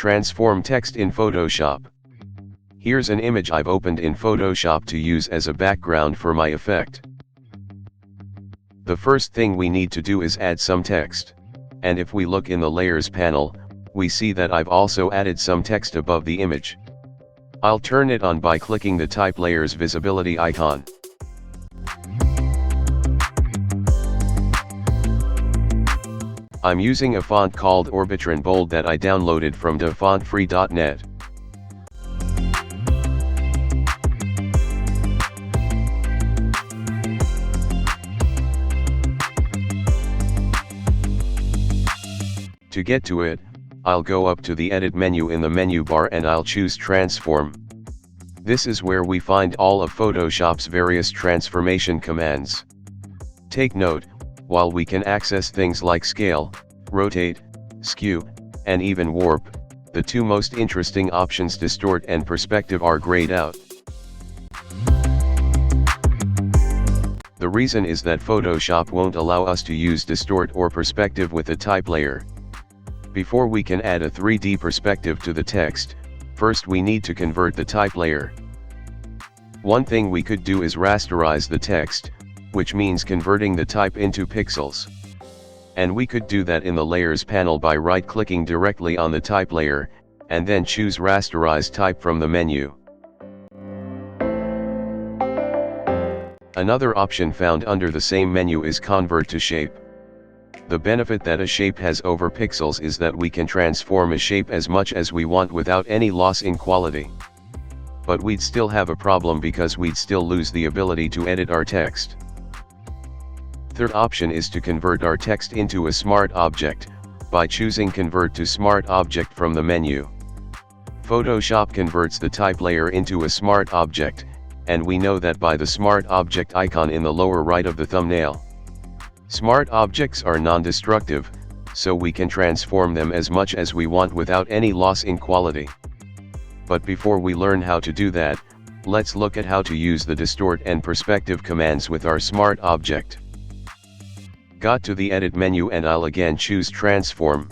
Transform text in Photoshop. Here's an image I've opened in Photoshop to use as a background for my effect. The first thing we need to do is add some text. And if we look in the Layers panel, we see that I've also added some text above the image. I'll turn it on by clicking the Type Layers visibility icon. I'm using a font called Orbitron Bold that I downloaded from dafontfree.net. To get to it, I'll go up to the Edit menu in the menu bar and I'll choose Transform. This is where we find all of Photoshop's various transformation commands. Take note, while we can access things like Scale, Rotate, Skew, and even Warp, the two most interesting options Distort and Perspective are grayed out. The reason is that Photoshop won't allow us to use Distort or Perspective with a type layer. Before we can add a 3D perspective to the text, first we need to convert the type layer. One thing we could do is rasterize the text, which means converting the type into pixels. And we could do that in the Layers panel by right-clicking directly on the type layer, and then choose Rasterize Type from the menu. Another option found under the same menu is Convert to Shape. The benefit that a shape has over pixels is that we can transform a shape as much as we want without any loss in quality. But we'd still have a problem because we'd still lose the ability to edit our text. Third option is to convert our text into a smart object, by choosing Convert to Smart Object from the menu. Photoshop converts the type layer into a smart object, and we know that by the smart object icon in the lower right of the thumbnail. Smart objects are non-destructive, so we can transform them as much as we want without any loss in quality. But before we learn how to do that, let's look at how to use the Distort and Perspective commands with our smart object. Got to the Edit menu and I'll again choose Transform.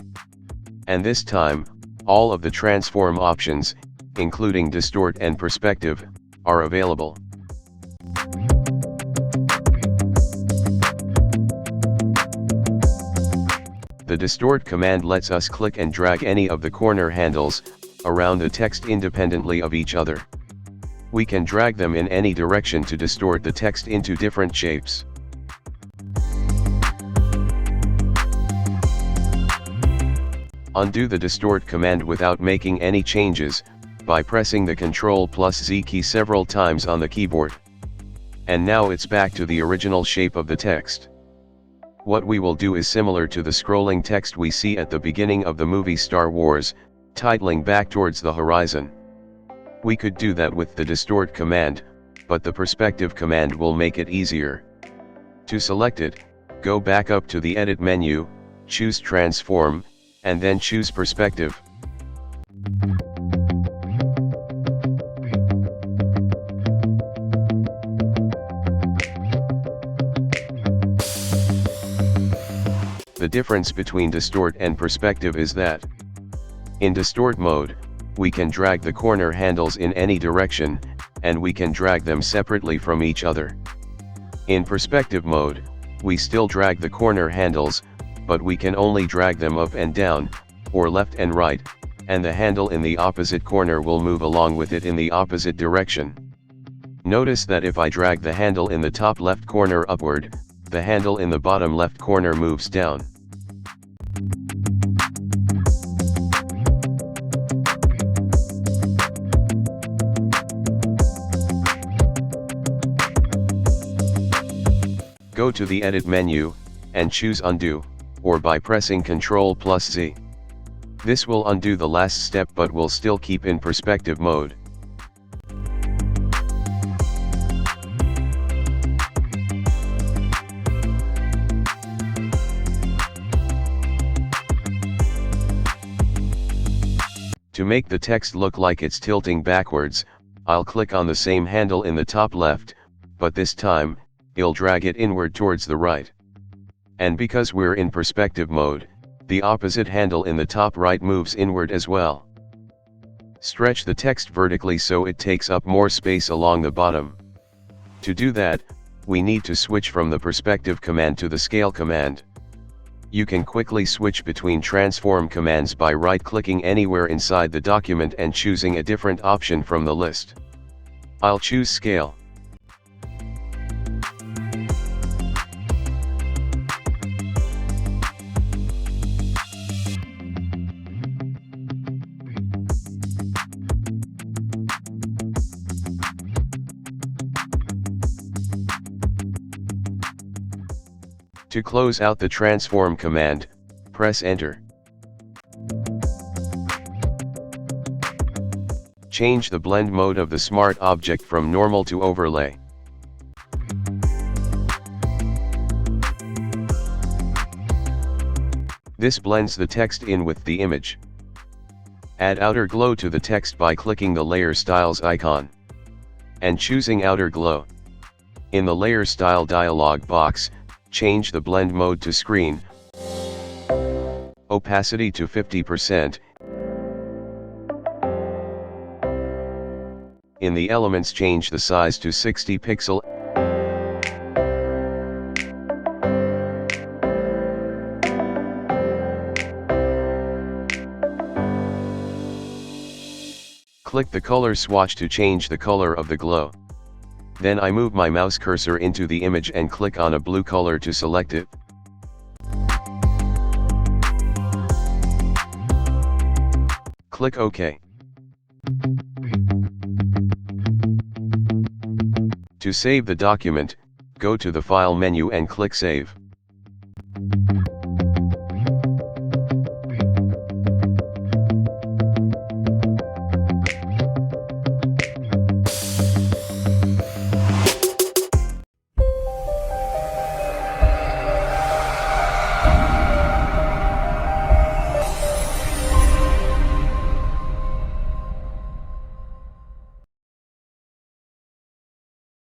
And this time, all of the transform options, including Distort and Perspective, are available. The Distort command lets us click and drag any of the corner handles around the text independently of each other. We can drag them in any direction to distort the text into different shapes. Undo the Distort command without making any changes, by pressing the Ctrl+Z key several times on the keyboard. And now it's back to the original shape of the text. What we will do is similar to the scrolling text we see at the beginning of the movie Star Wars, titling back towards the horizon. We could do that with the Distort command, but the Perspective command will make it easier. To select it, go back up to the Edit menu, choose Transform, and then choose Perspective. The difference between Distort and Perspective is that, in Distort mode, we can drag the corner handles in any direction, and we can drag them separately from each other. In Perspective mode, we still drag the corner handles, but we can only drag them up and down, or left and right, and the handle in the opposite corner will move along with it in the opposite direction. Notice that if I drag the handle in the top left corner upward, the handle in the bottom left corner moves down. Go to the Edit menu, and choose Undo, or by pressing Ctrl+Z. This will undo the last step but will still keep in Perspective mode. To make the text look like it's tilting backwards, I'll click on the same handle in the top left, but this time, I'll drag it inward towards the right. And because we're in Perspective mode, the opposite handle in the top right moves inward as well. Stretch the text vertically so it takes up more space along the bottom. To do that, we need to switch from the perspective command to the scale command. You can quickly switch between transform commands by right-clicking anywhere inside the document and choosing a different option from the list. I'll choose scale. To close out the transform command, press enter. Change the blend mode of the smart object from normal to overlay. This blends the text in with the image. Add outer glow to the text by clicking the layer styles icon and choosing outer glow. In the layer style dialog box, change the blend mode to screen, opacity to 50%. In the elements, change the size to 60 pixel. Click the color swatch to change the color of the glow. Then I move my mouse cursor into the image and click on a blue color to select it. Click OK. To save the document, go to the File menu and click Save.